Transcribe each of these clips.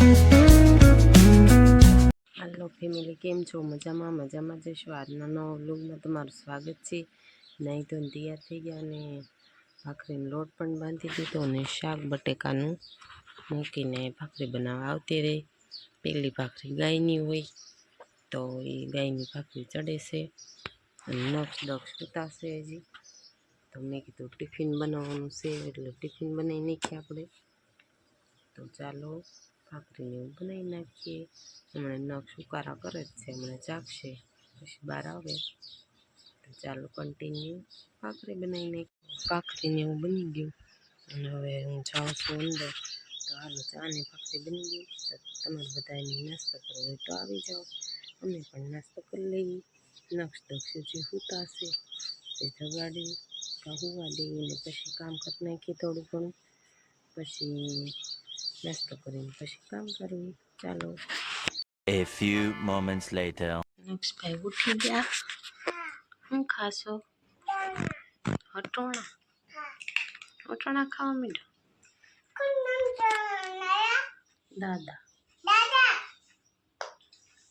Hello family केम छो मजा में जशो आज नवा व्लॉग में तमारुं स्वागत है। नहीं तो तैयार थी गया ने भाखरी लोट पण बांधी दीधो ने शाक बटेकानुं मूकीने भाखरी बनावा आवती रही। पहली भाखरी गायनी होय तो ये गायनी भाखरी चढ़े से नक्स दक्ष सूता से हजी तो मैं कीधुं टिफिन बनाववानुं छे एटले टिफिन बनावी नाखीए आपणे। तो चालो भाखरी ने बनावी नाखीए। हमणे नख सुकारा करे छे हमणे जागशे पछी बार आवे तो चालो कन्टिन्यू भाखरी बनावी नाखीए। भाखरी ने एवुं बनी गयुं अने हवे हूँ जाऊं छुं अंदर। तो हालो चा ने भाखरी बनी गई तो तमारे बधाने नास्तो करवो होय तो आवी जाओ अमे पण नास्तो करी लईए। नक्ष दक्ष हजी सूता छे ते जगाड़ी हुवा दईए पछी काम करी नाखीए थोड़ुं घणुं पछी नास्तो करीने पछी काम करवी। चालो A few moments later. नक्ष भाई उठी गया। हूँ खाशो हटोणा हटोणा खावा मीडो दादा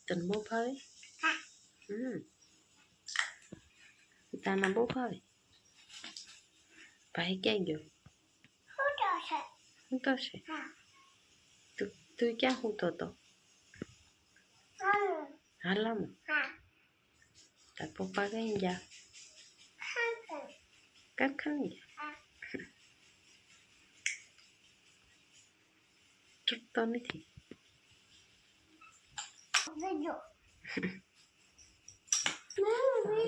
तने बो भावे दाना बो भावे। भाई क्या गयो हूतो छे तू तू क्या हूतो तो हालो तार पप्पा कहीं गया कारखाने गया तो नहीं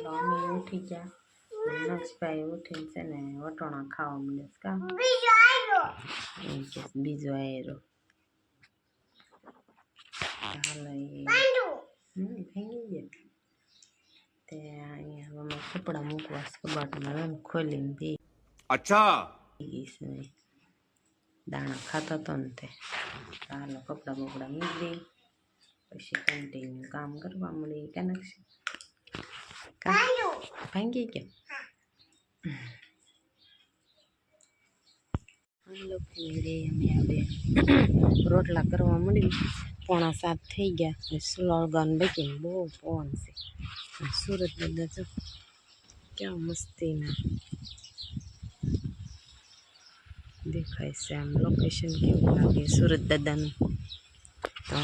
मम्मी उठी गया नक्ष भाई उठीने छे ने वटोणा खावा मळ्या का बीजो आयरो हालो भांगी गयो ते अहींया हवे कपड़ा मूकवा कबाटमां खोलीने दे। अच्छा इसने दाणा खाता तो ने ते हालो कपड़ा बपड़ा मूकी दे पछी कंटिन्यू काम करवा मळी का नक्ष भांगी गयो। हेलो फैमिली अमे आवे रोटला करवा मळी 6:45 थई गया स्लोगन बेकीने बहु पवन छे सूरत दादा जो क्या मस्ती ना देखाय छे आम लोकेशन केवुं लागे सूरत दादानुं। तो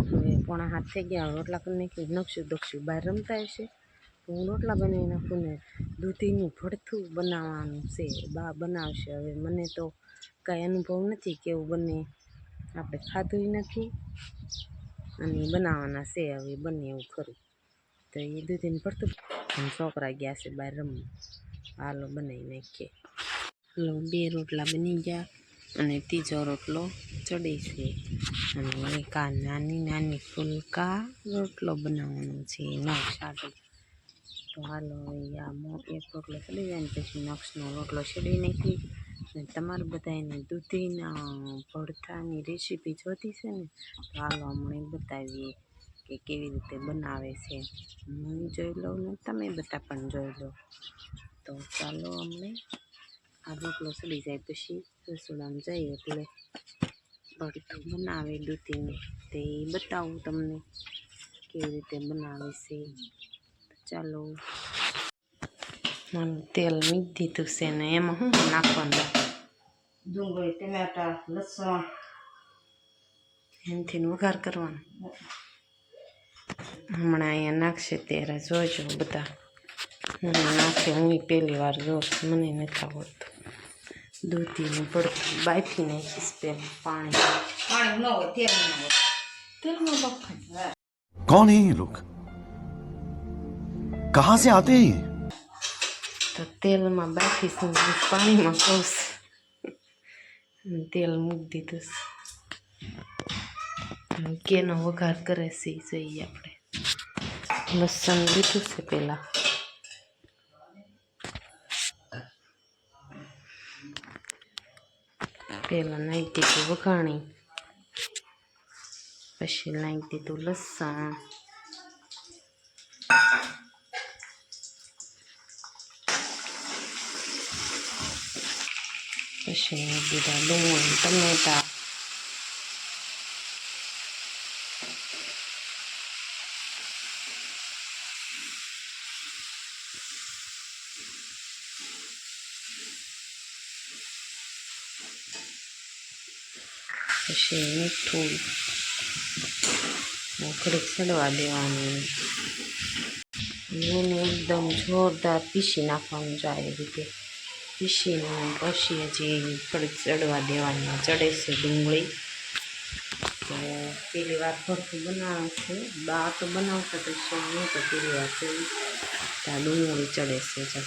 हवे 6:45 थई गया रोटला कर नाखी नक्षु दक्षु बहार रमता हशे तो हूँ रोटला बनावी नाखूं ने दूधीनुं भरथुं बनाववानुं छे बा बनावशे। हवे मने तो कांई अनुभव नथी केवुं बने आपणे खाधुंय नथी अने बनाववाना छे हवे बने एवुं खरुं तो ये दूधीनुं भरथुं अने छोकरा गया छे बहार रमवा। हालो बनावी नाखीए। हालो 2 रोटला बनी गया अने तीजो रोटलो चढ़े छे अने एक आ नानी नानी फुलका रोटलो बनाववानो छे नक्ष आटे। तो हालो एक रोटलो चढ़ी जाए पछी नक्सनो रोटलो छेड़ी नाखी अने तमारे बधाने दूधीना भरथानी रेसिपी जोती छे ने तो हालो अमणे बतावीए के केवी रीते बनावे छे। हूँ जोई लઉં ने तमे बधा पण जोई लो। तो चालो अमणे आ रोटलो चढ़ी जाए पछी रसोडामां जाईए एटले भरथुं बनावे दूधीनुं ते बतावुं तमने केवी रीते बनावे छे। चालो तेल मीठ दीधुं छे ने एमां शुं नाखवानुं डુંગળી टमाटा लसण एमथी वघार करवानो। हमणां अहींया नाखशे त्यारे जोजो बधा हूँ नाखे हूँ पहली वार जोश मने नथी आवडतुं। दूधीनुं भरथुं बाफी नाखीश पहेला पाणी न होय तेलमां बफाय। कौन है ये लोग कहाँ से आते हैं ये तो तेल में बाफी पानी में कौश तेल मूकी दीधुं केनो वघार करे छे जोईए आपणे। लसण लीधुं छे पहेला नाखी दीधुं वघाणी पछी नाखी दीधुं लसण पछी नाखी दीधा डુંગળી टमेटा પછી મીઠું ઘડીક ચડવા દેવાનું. એને એકદમ જોરદાર પીસી નાખવાનું છે. આ રીતે પીસીને પછી હજી થોડીક ચડવા દેવાની. ચડે છે ડુંગળી. તો પહેલી વાર ભરથું બનાવે છે. બા તો બનાવતા તો છે નહીં, તો પહેલી વાર ચડી ત્યાં ડુંગળી ચડે છે.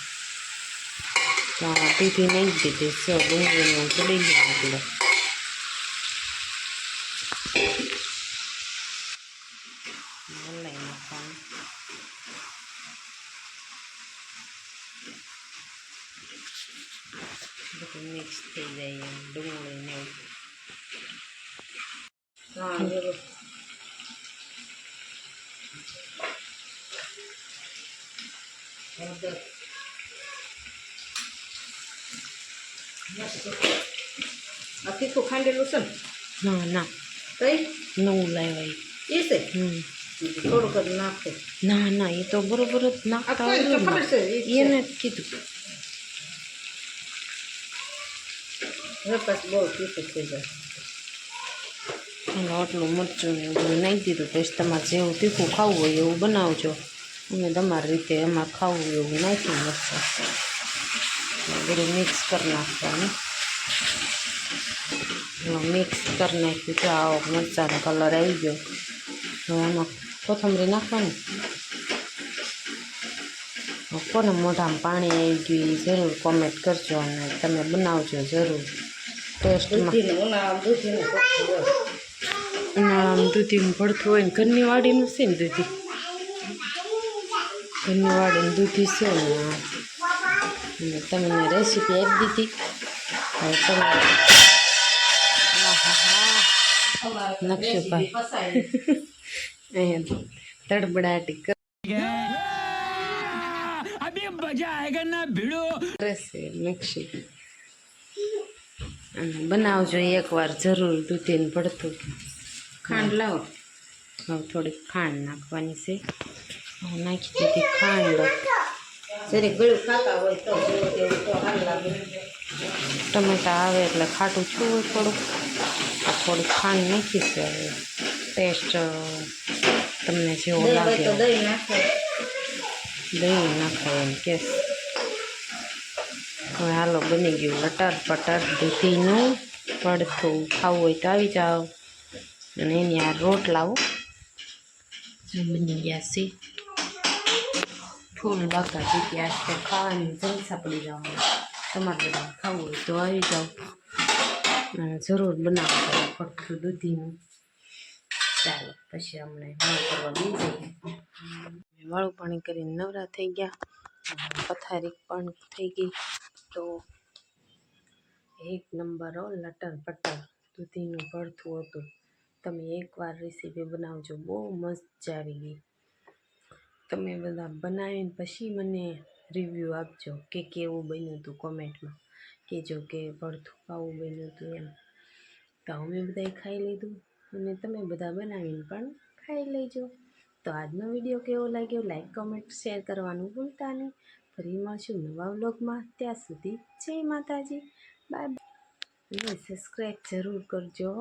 તો પીધી નહીં જ દીધી છે ડુંગળીને ચડી ગયું એટલે હલાવી નાખવાનું. બધું મિક્સ થઈ જાય એમ ડુંગળીને એવું. હા બરોબર. તીખું ખાંડેલું છે ને? ના કઈ નવું લાવ્યા એ છે. થોડુંક જ નાખો. ના એ તો બરોબર જ નાખતા એને જ કીધું. પછી બહુ તીખું થઈ જાય. આટલું મરચું ને એવું બધું નાખી દીધું. પછી તમારે જેવું તીખું ખાવું હોય એવું બનાવજો. અને તમારી રીતે એમાં ખાવું એવું નાખી મરચાં બધું મિક્સ કરી નાખવાનું. મિક્સ કરી નાખ્યું તો આવો મરચાંનો કલર આવી ગયો. હવે આમાં કોથમરી નાખવાની. કોને મોઢામાં પાણી આવી ગયું એ જરૂર કોમેન્ટ કરજો અને તમે બનાવજો જરૂર. ટેસ્ટમાં ઉનાળામાં દૂધીનું ભરથું હોય ને ઘરની વાડીનું છે ને દૂધી. ઘરની વાડીનું દૂધી છે ને અને તમને રેસીપી આપી દીધી. હવે તમે નકશુભાઈ અહીંયા તડબડાટી કરશે નકશી. અને બનાવજો એકવાર જરૂર દૂધીને ભરથું. ખાંડ લાવો. હવે થોડીક ખાંડ નાખવાની છે. નાખી દીધી ખાંડ. જરીક ગળું ખાતા હોય તો હાલ લાગે. ટમેટા આવે એટલે ખાટું છું હોય થોડુંક. થોડીક ખાંડ નાખી છે. હવે ટેસ્ટ તમને જેવો લાગે દહીં નાખાય એમ કે. હવે હાલો બની ગયું લટર પટર દૂધીનું ભરથું. ખાવું હોય તો આવી જાઓ. અને એની આ રોટલાઓ બની ગયા છે. ફૂલ બાકાજી ત્યાં તો ખાવાની જલસા પડી જવાનું. તમારે બધા ખાવું હોય તો આવી જાઓ અને જરૂર બનાવો ભરથું દૂધીનું. ચાલો પછી અમને વાળું કરવા બી જઈએ. વાળું પાણી કરીને નવરા થઈ ગયા. પથારી પણ થઈ ગઈ. તો એક નંબર લટર પટર દૂધીનું ભરથું હતું. તમે એકવાર રેસીપી બનાવજો. બહુ મજા આવી ગઈ. તમે બધા બનાવીને પછી મને રિવ્યૂ આપજો કે કેવું બન્યું હતું. કોમેન્ટમાં કહેજો કે ભરથું આવું બન્યું હતું એમ. તો અમે બધાએ ખાઈ લીધું અને તમે બધા બનાવીને પણ ખાઈ લેજો. તો આજનો વિડીયો કેવો લાગ્યો લાઈક કોમેન્ટ શેર કરવાનું ભૂલતા નહીં. ફરી મળશું નવા વ્લોગમાં. ત્યાં સુધી જય માતાજી. Bye bye. સબસ્ક્રાઈબ જરૂર કરજો.